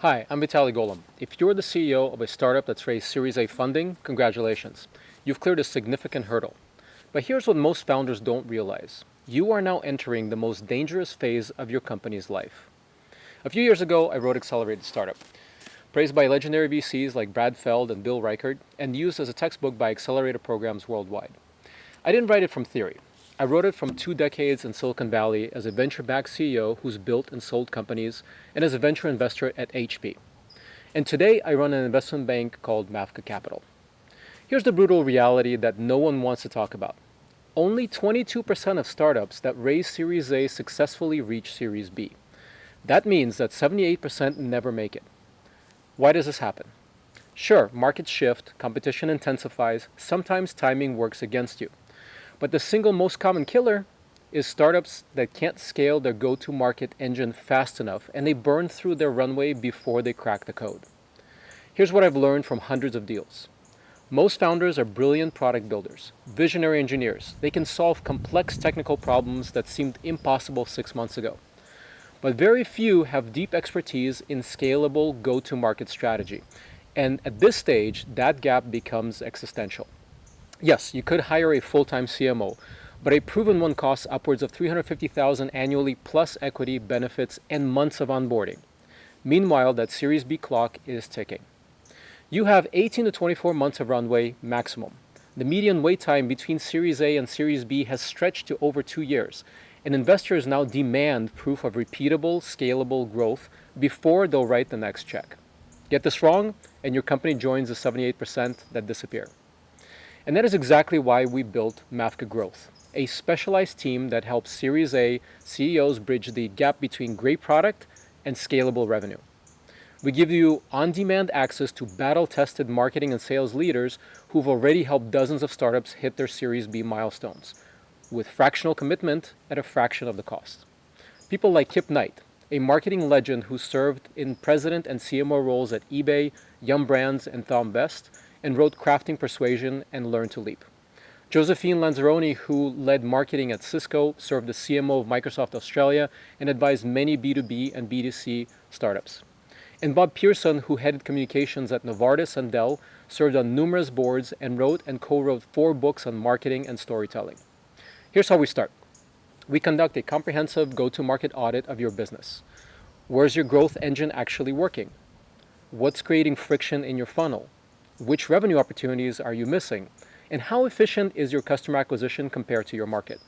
Hi, I'm Vitaly Golomb. If you're the CEO of a startup that's raised Series A funding, congratulations. You've cleared a significant hurdle. But here's what most founders don't realize. You are now entering the most dangerous phase of your company's life. A few years ago, I wrote Accelerated Startup, praised by legendary VCs like Brad Feld and Bill Reichert, and used as a textbook by accelerator programs worldwide. I didn't write it from theory. I wrote it from 2 decades in Silicon Valley as a venture-backed CEO who's built and sold companies, and as a venture investor at HP. And today I run an investment bank called Mavka Capital. Here's the brutal reality that no one wants to talk about. Only 22% of startups that raise Series A successfully reach Series B. That means that 78% never make it. Why does this happen? Sure, markets shift, competition intensifies, sometimes timing works against you. But the single most common killer is startups that can't scale their go-to-market engine fast enough, and they burn through their runway before they crack the code. Here's what I've learned from hundreds of deals. Most founders are brilliant product builders, visionary engineers. They can solve complex technical problems that seemed impossible 6 months ago. But very few have deep expertise in scalable go-to-market strategy. And at this stage, that gap becomes existential. Yes, you could hire a full-time CMO, but a proven one costs upwards of $350,000 annually plus equity, benefits, and months of onboarding. Meanwhile, that Series B clock is ticking. You have 18 to 24 months of runway maximum. The median wait time between Series A and Series B has stretched to over 2 years, and investors now demand proof of repeatable, scalable growth before they'll write the next check. Get this wrong, and your company joins the 78% that disappear. And that is exactly why we built Mavka Growth, a specialized team that helps Series A CEOs bridge the gap between great product and scalable revenue. We give you on-demand access to battle-tested marketing and sales leaders who've already helped dozens of startups hit their Series B milestones, with fractional commitment at a fraction of the cost. People like Kip Knight, a marketing legend who served in president and CMO roles at eBay, Yum Brands, and Thom Best, and wrote Crafting Persuasion and Learn to Leap. Josephine Lanzaroni, who led marketing at Cisco, served as CMO of Microsoft Australia, and advised many B2B and B2C startups. And Bob Pearson, who headed communications at Novartis and Dell, served on numerous boards and wrote and co-wrote 4 books on marketing and storytelling. Here's how we start. We conduct a comprehensive go-to-market audit of your business. Where's your growth engine actually working? What's creating friction in your funnel? Which revenue opportunities are you missing? And how efficient is your customer acquisition compared to your market?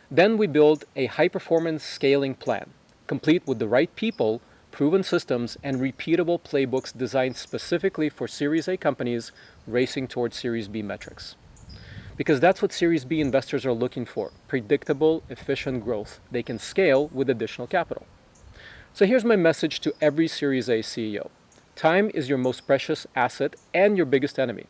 Then we build a high-performance scaling plan, complete with the right people, proven systems, and repeatable playbooks designed specifically for Series A companies racing towards Series B metrics. Because that's what Series B investors are looking for, predictable, efficient growth they can scale with additional capital. So here's my message to every Series A CEO. Time is your most precious asset and your biggest enemy.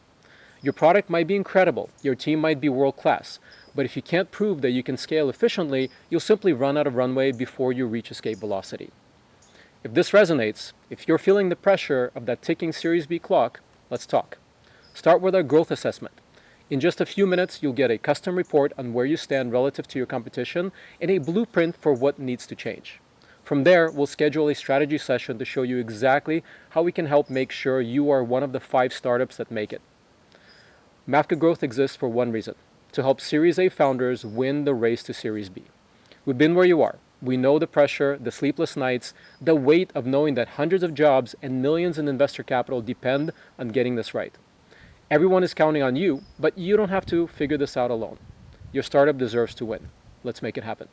Your product might be incredible, your team might be world-class, but if you can't prove that you can scale efficiently, you'll simply run out of runway before you reach escape velocity. If this resonates, if you're feeling the pressure of that ticking Series B clock, let's talk. Start with our growth assessment. In just a few minutes, you'll get a custom report on where you stand relative to your competition and a blueprint for what needs to change. From there, we'll schedule a strategy session to show you exactly how we can help make sure you are one of the 5 startups that make it. Mavka Growth exists for one reason, to help Series A founders win the race to Series B. We've been where you are. We know the pressure, the sleepless nights, the weight of knowing that hundreds of jobs and millions in investor capital depend on getting this right. Everyone is counting on you, but you don't have to figure this out alone. Your startup deserves to win. Let's make it happen.